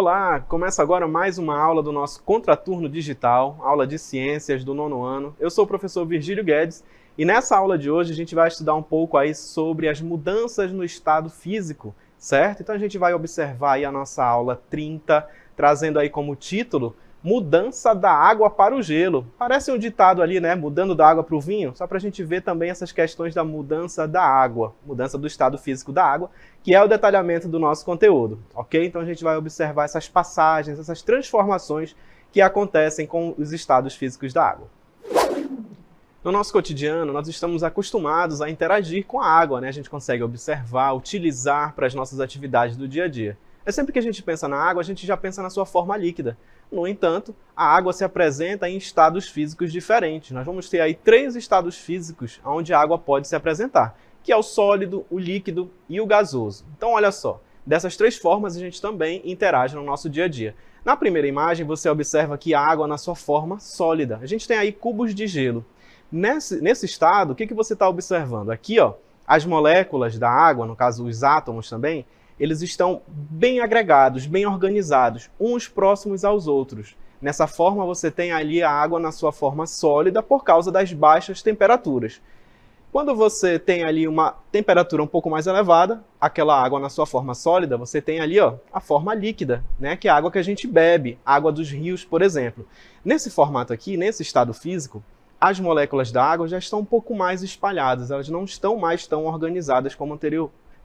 Olá! Começa agora mais uma aula do nosso Contraturno Digital, aula de Ciências do 9º ano. Eu sou o professor Virgílio Guedes e nessa aula de hoje a gente vai estudar um pouco aí sobre as mudanças no estado físico, certo? Então a gente vai observar aí a nossa aula 30, trazendo aí como título Mudança da água para o gelo. Parece um ditado ali, né? Mudando da água para o vinho, só para a gente ver também essas questões da mudança da água, mudança do estado físico da água, que é o detalhamento do nosso conteúdo, ok? Então a gente vai observar essas passagens, essas transformações que acontecem com os estados físicos da água. No nosso cotidiano, nós estamos acostumados a interagir com a água, né? A gente consegue observar, utilizar para as nossas atividades do dia a dia. É sempre que a gente pensa na água, a gente já pensa na sua forma líquida. No entanto, a água se apresenta em estados físicos diferentes. Nós vamos ter aí 3 estados físicos onde a água pode se apresentar, que é o sólido, o líquido e o gasoso. Então, olha só, dessas 3 formas a gente também interage no nosso dia a dia. Na primeira imagem, você observa aqui a água na sua forma sólida. A gente tem aí cubos de gelo. Nesse estado, o que você está observando? Aqui, ó, as moléculas da água, no caso os átomos também, eles estão bem agregados, bem organizados, uns próximos aos outros. Nessa forma, você tem ali a água na sua forma sólida por causa das baixas temperaturas. Quando você tem ali uma temperatura um pouco mais elevada, aquela água na sua forma sólida, você tem ali ó, a forma líquida, né? Que é a água que a gente bebe, água dos rios, por exemplo. Nesse formato aqui, nesse estado físico, as moléculas da água já estão um pouco mais espalhadas, elas não estão mais tão organizadas como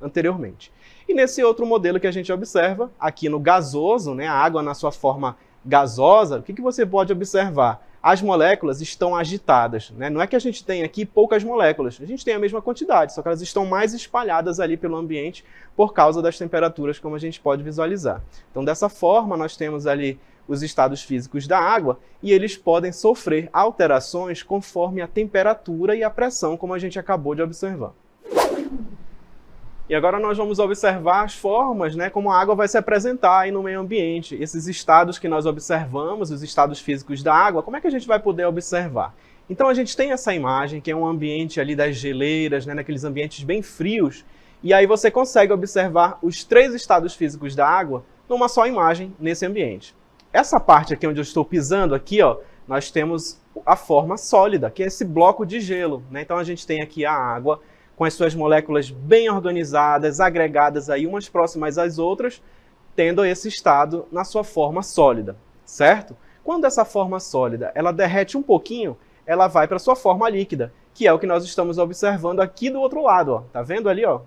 anteriormente. E nesse outro modelo que a gente observa, aqui no gasoso, né, a água na sua forma gasosa, o que você pode observar? As moléculas estão agitadas, né? Não é que a gente tem aqui poucas moléculas, a gente tem a mesma quantidade, só que elas estão mais espalhadas ali pelo ambiente por causa das temperaturas, como a gente pode visualizar. Então, dessa forma, nós temos ali os estados físicos da água e eles podem sofrer alterações conforme a temperatura e a pressão, como a gente acabou de observar. E agora nós vamos observar as formas, né, como a água vai se apresentar aí no meio ambiente. Esses estados que nós observamos, os estados físicos da água, como é que a gente vai poder observar? Então a gente tem essa imagem, que é um ambiente ali das geleiras, né, naqueles ambientes bem frios, e aí você consegue observar os 3 estados físicos da água numa só imagem nesse ambiente. Essa parte aqui onde eu estou pisando aqui, ó, nós temos a forma sólida, que é esse bloco de gelo, né? Então a gente tem aqui a água, com as suas moléculas bem organizadas, agregadas aí umas próximas às outras, tendo esse estado na sua forma sólida, certo? Quando essa forma sólida ela derrete um pouquinho, ela vai para a sua forma líquida, que é o que nós estamos observando aqui do outro lado, ó. Tá vendo ali, ó?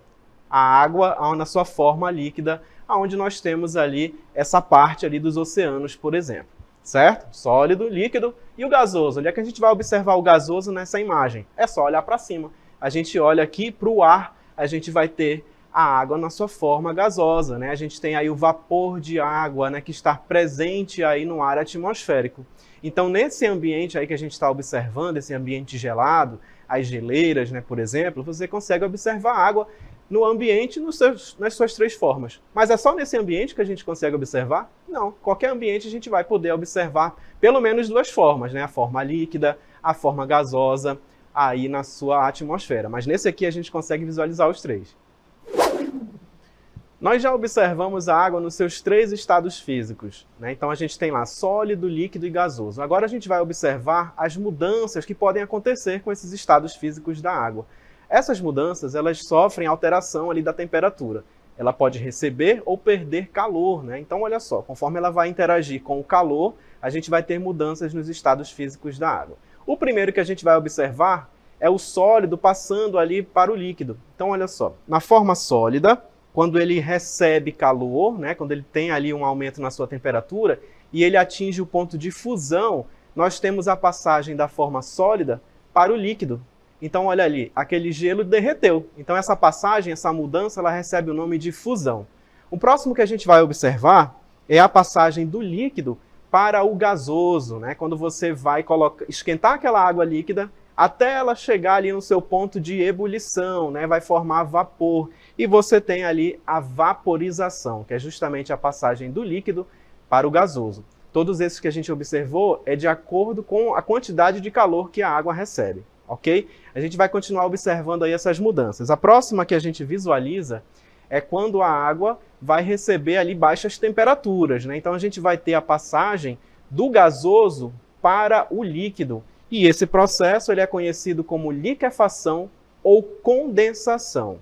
A água na sua forma líquida, onde nós temos ali essa parte ali dos oceanos, por exemplo, certo? Sólido, líquido e o gasoso. Onde é que a gente vai observar o gasoso nessa imagem? É só olhar para cima. A gente olha aqui para o ar, a gente vai ter a água na sua forma gasosa, né? A gente tem aí o vapor de água, né, que está presente aí no ar atmosférico. Então, nesse ambiente aí que a gente está observando, esse ambiente gelado, as geleiras, né, por exemplo, você consegue observar a água no ambiente nas suas 3 formas. Mas é só nesse ambiente que a gente consegue observar? Não. Qualquer ambiente a gente vai poder observar pelo menos 2 formas, né? A forma líquida, a forma gasosa, aí na sua atmosfera. Mas nesse aqui a gente consegue visualizar os 3. Nós já observamos a água nos seus 3 estados físicos, né? Então a gente tem lá sólido, líquido e gasoso. Agora a gente vai observar as mudanças que podem acontecer com esses estados físicos da água. Essas mudanças, elas sofrem alteração ali da temperatura. Ela pode receber ou perder calor, né? Então, olha só, conforme ela vai interagir com o calor, a gente vai ter mudanças nos estados físicos da água. O primeiro que a gente vai observar é o sólido passando ali para o líquido. Então, olha só, na forma sólida, quando ele recebe calor, né? Quando ele tem ali um aumento na sua temperatura e ele atinge o ponto de fusão, nós temos a passagem da forma sólida para o líquido. Então, olha ali, aquele gelo derreteu. Então, essa passagem, essa mudança, ela recebe o nome de fusão. O próximo que a gente vai observar é a passagem do líquido para o gasoso, né? Quando você vai esquentar aquela água líquida até ela chegar ali no seu ponto de ebulição, né? Vai formar vapor. E você tem ali a vaporização, que é justamente a passagem do líquido para o gasoso. Todos esses que a gente observou é de acordo com a quantidade de calor que a água recebe. Ok? A gente vai continuar observando aí essas mudanças. A próxima que a gente visualiza é quando a água vai receber ali baixas temperaturas, né? Então a gente vai ter a passagem do gasoso para o líquido. E esse processo ele é conhecido como liquefação ou condensação,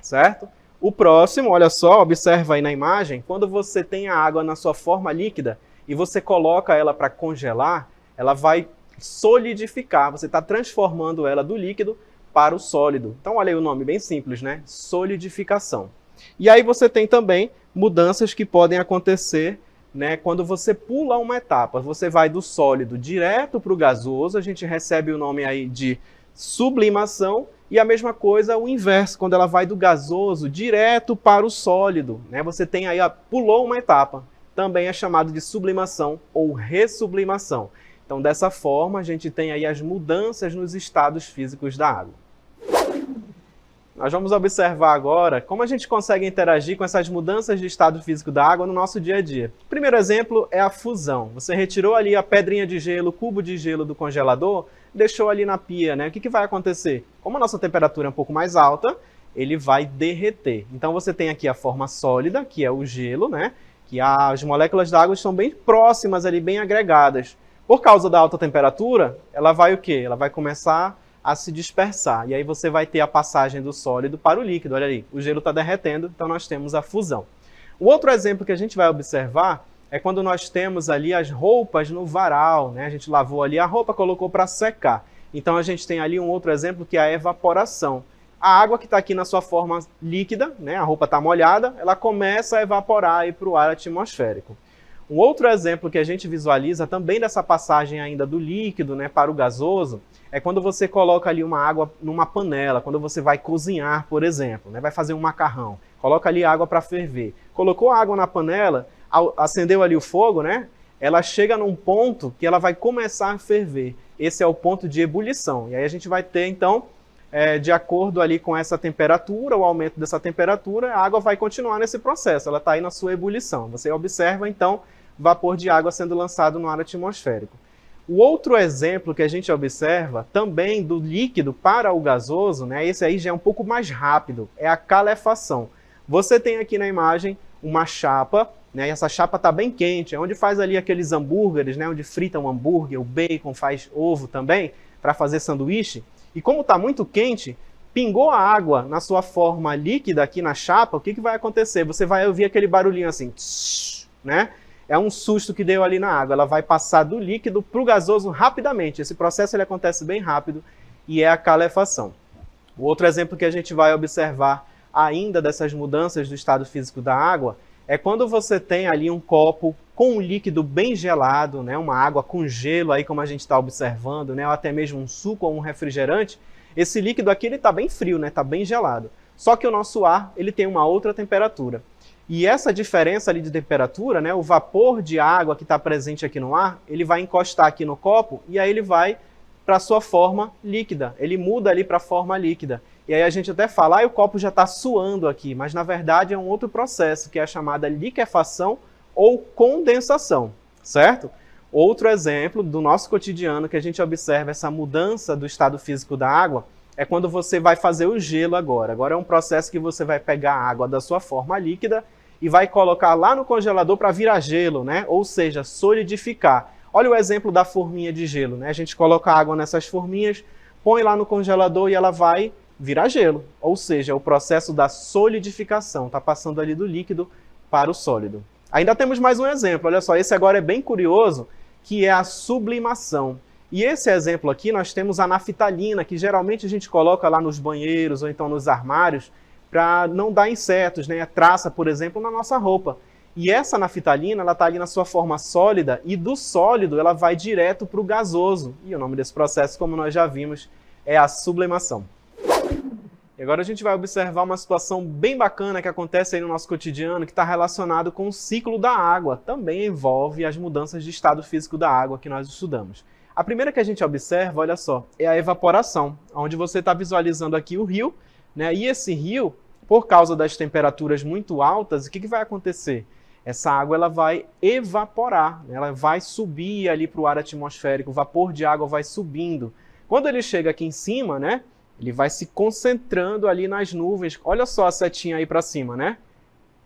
certo? O próximo, olha só, observa aí na imagem, quando você tem a água na sua forma líquida e você coloca ela para congelar, ela vai solidificar, você está transformando ela do líquido para o sólido. Então olha aí o nome bem simples, né? Solidificação. E aí você tem também mudanças que podem acontecer, né, quando você pula uma etapa. Você vai do sólido direto para o gasoso, a gente recebe o nome aí de sublimação, e a mesma coisa o inverso, quando ela vai do gasoso direto para o sólido, né? Você tem aí, pulou uma etapa, também é chamado de sublimação ou ressublimação. Então, dessa forma, a gente tem aí as mudanças nos estados físicos da água. Nós vamos observar agora como a gente consegue interagir com essas mudanças de estado físico da água no nosso dia a dia. O primeiro exemplo é a fusão. Você retirou ali a pedrinha de gelo, o cubo de gelo do congelador, deixou ali na pia, né? O que vai acontecer? Como a nossa temperatura é um pouco mais alta, ele vai derreter. Então você tem aqui a forma sólida, que é o gelo, né? Que as moléculas d'água estão bem próximas ali, bem agregadas. Por causa da alta temperatura, ela vai o quê? Ela vai começar a se dispersar. E aí você vai ter a passagem do sólido para o líquido. Olha ali, o gelo está derretendo, então nós temos a fusão. O outro exemplo que a gente vai observar é quando nós temos ali as roupas no varal, né? A gente lavou ali a roupa, colocou para secar. Então a gente tem ali um outro exemplo que é a evaporação. A água que está aqui na sua forma líquida, né? A roupa está molhada, ela começa a evaporar para o ar atmosférico. Um outro exemplo que a gente visualiza também dessa passagem ainda do líquido, né, para o gasoso, é quando você coloca ali uma água numa panela, quando você vai cozinhar, por exemplo, né, vai fazer um macarrão, coloca ali água para ferver. Colocou a água na panela, acendeu ali o fogo, né, ela chega num ponto que ela vai começar a ferver. Esse é o ponto de ebulição. E aí a gente vai ter, então, de acordo ali com essa temperatura, o aumento dessa temperatura, a água vai continuar nesse processo, ela está aí na sua ebulição. Você observa, então, vapor de água sendo lançado no ar atmosférico. O outro exemplo que a gente observa, também do líquido para o gasoso, né, esse aí já é um pouco mais rápido, é a calefação. Você tem aqui na imagem uma chapa, né, e essa chapa está bem quente, é onde faz ali aqueles hambúrgueres, né, onde frita um hambúrguer, o bacon, faz ovo também, para fazer sanduíche. E como está muito quente, pingou a água na sua forma líquida aqui na chapa, o que vai acontecer? Você vai ouvir aquele barulhinho assim, tsh, né? É um susto que deu ali na água, ela vai passar do líquido para o gasoso rapidamente. Esse processo ele acontece bem rápido e é a calefação. O outro exemplo que a gente vai observar ainda dessas mudanças do estado físico da água é quando você tem ali um copo com um líquido bem gelado, né, uma água com gelo, aí como a gente está observando, né, ou até mesmo um suco ou um refrigerante. Esse líquido aqui está bem frio, né, está bem gelado. Só que o nosso ar ele tem uma outra temperatura. E essa diferença ali de temperatura, né, o vapor de água que está presente aqui no ar, ele vai encostar aqui no copo e aí ele vai para a sua forma líquida. Ele muda ali para a forma líquida. E aí a gente até fala, o copo já está suando aqui, mas na verdade é um outro processo, que é a chamada liquefação ou condensação, certo? Outro exemplo do nosso cotidiano que a gente observa essa mudança do estado físico da água é quando você vai fazer o gelo agora. Agora é um processo que você vai pegar a água da sua forma líquida e vai colocar lá no congelador para virar gelo, né? Ou seja, solidificar. Olha o exemplo da forminha de gelo, né? A gente coloca água nessas forminhas, põe lá no congelador e ela vai virar gelo. Ou seja, o processo da solidificação, está passando ali do líquido para o sólido. Ainda temos mais um exemplo, olha só, esse agora é bem curioso, que é a sublimação. E esse exemplo aqui nós temos a naftalina, que geralmente a gente coloca lá nos banheiros ou então nos armários, para não dar insetos, né? A traça, por exemplo, na nossa roupa. E essa naftalina, ela está ali na sua forma sólida e do sólido ela vai direto para o gasoso. E o nome desse processo, como nós já vimos, é a sublimação. E agora a gente vai observar uma situação bem bacana que acontece aí no nosso cotidiano, que está relacionado com o ciclo da água. Também envolve as mudanças de estado físico da água que nós estudamos. A primeira que a gente observa, olha só, é a evaporação, onde você está visualizando aqui o rio, né? E esse rio, por causa das temperaturas muito altas, o que vai acontecer? Essa água ela vai evaporar, né? Ela vai subir ali para o ar atmosférico, o vapor de água vai subindo. Quando ele chega aqui em cima, né? Ele vai se concentrando ali nas nuvens. Olha só a setinha aí para cima, né?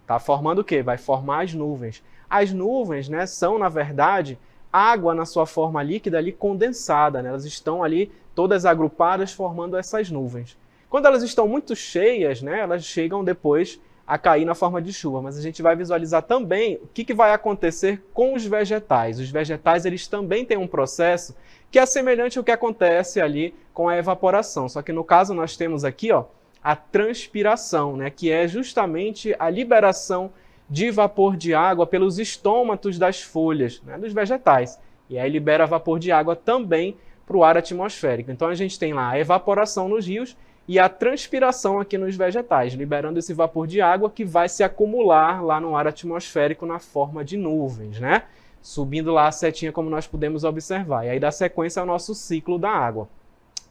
Tá formando o quê? Vai formar as nuvens. As nuvens, né, são, na verdade, água na sua forma líquida ali condensada, né? Elas estão ali todas agrupadas formando essas nuvens. Quando elas estão muito cheias, né, elas chegam depois a cair na forma de chuva, mas a gente vai visualizar também o que vai acontecer com os vegetais. Os vegetais, eles também têm um processo que é semelhante ao que acontece ali com a evaporação, só que no caso nós temos aqui, ó, a transpiração, né, que é justamente a liberação de vapor de água pelos estômatos das folhas, né, dos vegetais. E aí libera vapor de água também para o ar atmosférico. Então a gente tem lá a evaporação nos rios e a transpiração aqui nos vegetais, liberando esse vapor de água que vai se acumular lá no ar atmosférico na forma de nuvens, né? Subindo lá a setinha como nós podemos observar. E aí dá sequência ao nosso ciclo da água,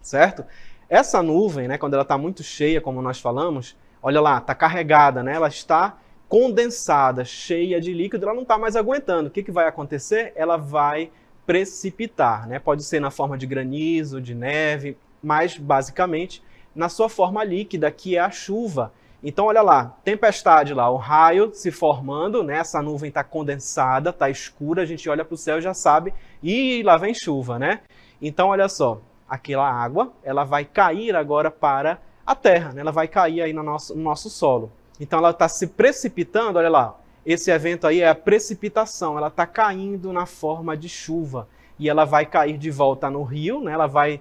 certo? Essa nuvem, né, quando ela está muito cheia, como nós falamos, olha lá, está carregada, né? Ela está condensada, cheia de líquido, ela não está mais aguentando. O que vai acontecer? Ela vai precipitar, né? Pode ser na forma de granizo, de neve, mas basicamente na sua forma líquida, que é a chuva. Então, olha lá, tempestade lá, o raio se formando, né? Essa nuvem está condensada, está escura, a gente olha para o céu e já sabe, e lá vem chuva, né? Então, olha só, aquela água, ela vai cair agora para a terra, né? Ela vai cair aí no nosso solo. Então, ela está se precipitando, olha lá, esse evento aí é a precipitação, ela está caindo na forma de chuva, e ela vai cair de volta no rio, né? Ela vai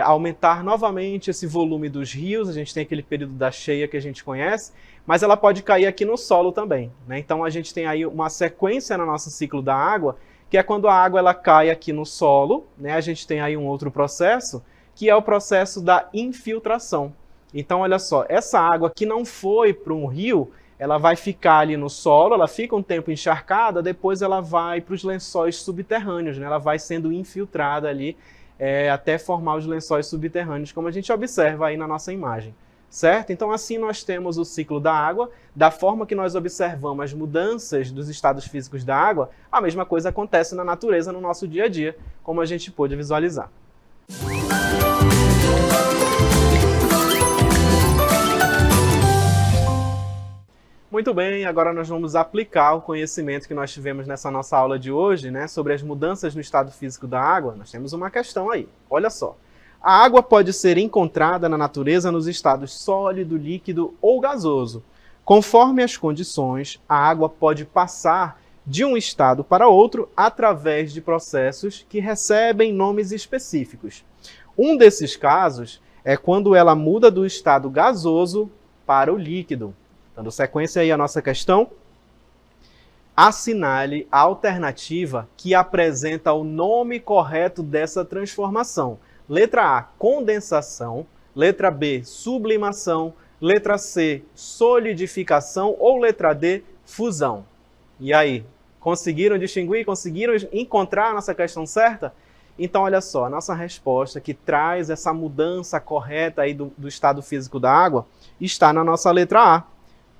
aumentar novamente esse volume dos rios, a gente tem aquele período da cheia que a gente conhece, mas ela pode cair aqui no solo também, né? Então a gente tem aí uma sequência no nosso ciclo da água, que é quando a água ela cai aqui no solo, né? A gente tem aí um outro processo, que é o processo da infiltração. Então olha só, essa água que não foi para um rio, ela vai ficar ali no solo, ela fica um tempo encharcada, depois ela vai para os lençóis subterrâneos, né? Ela vai sendo infiltrada ali, até formar os lençóis subterrâneos, como a gente observa aí na nossa imagem, certo? Então assim nós temos o ciclo da água, da forma que nós observamos as mudanças dos estados físicos da água, a mesma coisa acontece na natureza no nosso dia a dia, como a gente pôde visualizar. Muito bem, agora nós vamos aplicar o conhecimento que nós tivemos nessa nossa aula de hoje, né, sobre as mudanças no estado físico da água. Nós temos uma questão aí, olha só. A água pode ser encontrada na natureza nos estados sólido, líquido ou gasoso. Conforme as condições, a água pode passar de um estado para outro através de processos que recebem nomes específicos. Um desses casos é quando ela muda do estado gasoso para o líquido. Dando sequência aí à nossa questão, assinale a alternativa que apresenta o nome correto dessa transformação. Letra A, condensação. Letra B, sublimação. Letra C, solidificação. Ou letra D, fusão. E aí, conseguiram distinguir? Conseguiram encontrar a nossa questão certa? Então, olha só, a nossa resposta que traz essa mudança correta aí do estado físico da água está na nossa letra A.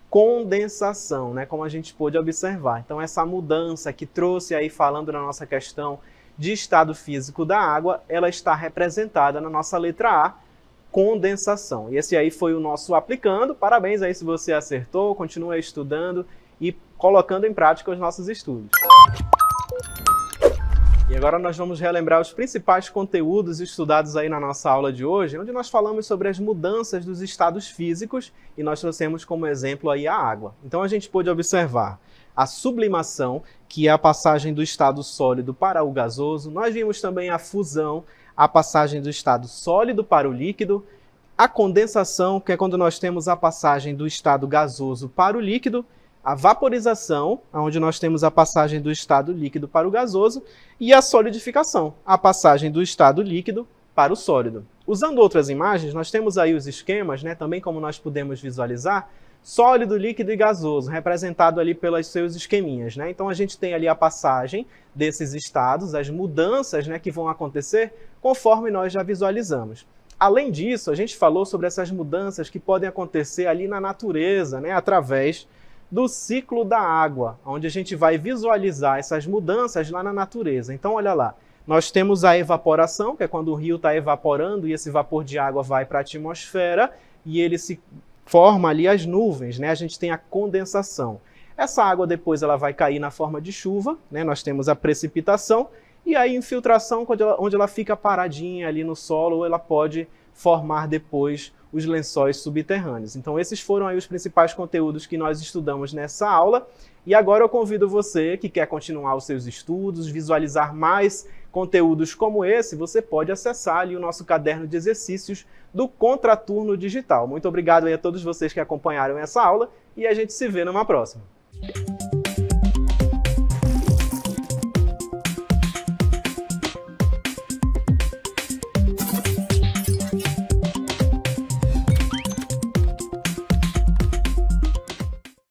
Condensação, né? Como a gente pôde observar. Então, essa mudança que trouxe aí, falando na nossa questão de estado físico da água, ela está representada na nossa letra A, condensação. E esse aí foi o nosso aplicando. Parabéns aí se você acertou, continua estudando e colocando em prática os nossos estudos. E agora nós vamos relembrar os principais conteúdos estudados aí na nossa aula de hoje, onde nós falamos sobre as mudanças dos estados físicos e nós trouxemos como exemplo aí a água. Então a gente pôde observar a sublimação, que é a passagem do estado sólido para o gasoso. Nós vimos também a fusão, a passagem do estado sólido para o líquido. A condensação, que é quando nós temos a passagem do estado gasoso para o líquido. A vaporização, onde nós temos a passagem do estado líquido para o gasoso, e a solidificação, a passagem do estado líquido para o sólido. Usando outras imagens, nós temos aí os esquemas, né, também como nós podemos visualizar, sólido, líquido e gasoso, representado ali pelos seus esqueminhas, né? Então a gente tem ali a passagem desses estados, as mudanças, né, que vão acontecer conforme nós já visualizamos. Além disso, a gente falou sobre essas mudanças que podem acontecer ali na natureza, né, através do ciclo da água, onde a gente vai visualizar essas mudanças lá na natureza. Então, olha lá, Nós temos a evaporação, que é quando o rio está evaporando e esse vapor de água vai para a atmosfera e ele se forma ali as nuvens, né? A gente tem a condensação. Essa água depois ela vai cair na forma de chuva, né? Nós temos a precipitação e a infiltração, onde ela fica paradinha ali no solo, ou ela pode formar depois os lençóis subterrâneos. Então esses foram aí os principais conteúdos que nós estudamos nessa aula. E agora eu convido você que quer continuar os seus estudos, visualizar mais conteúdos como esse, você pode acessar ali o nosso caderno de exercícios do Contraturno Digital. Muito obrigado aí a todos vocês que acompanharam essa aula e a gente se vê numa próxima.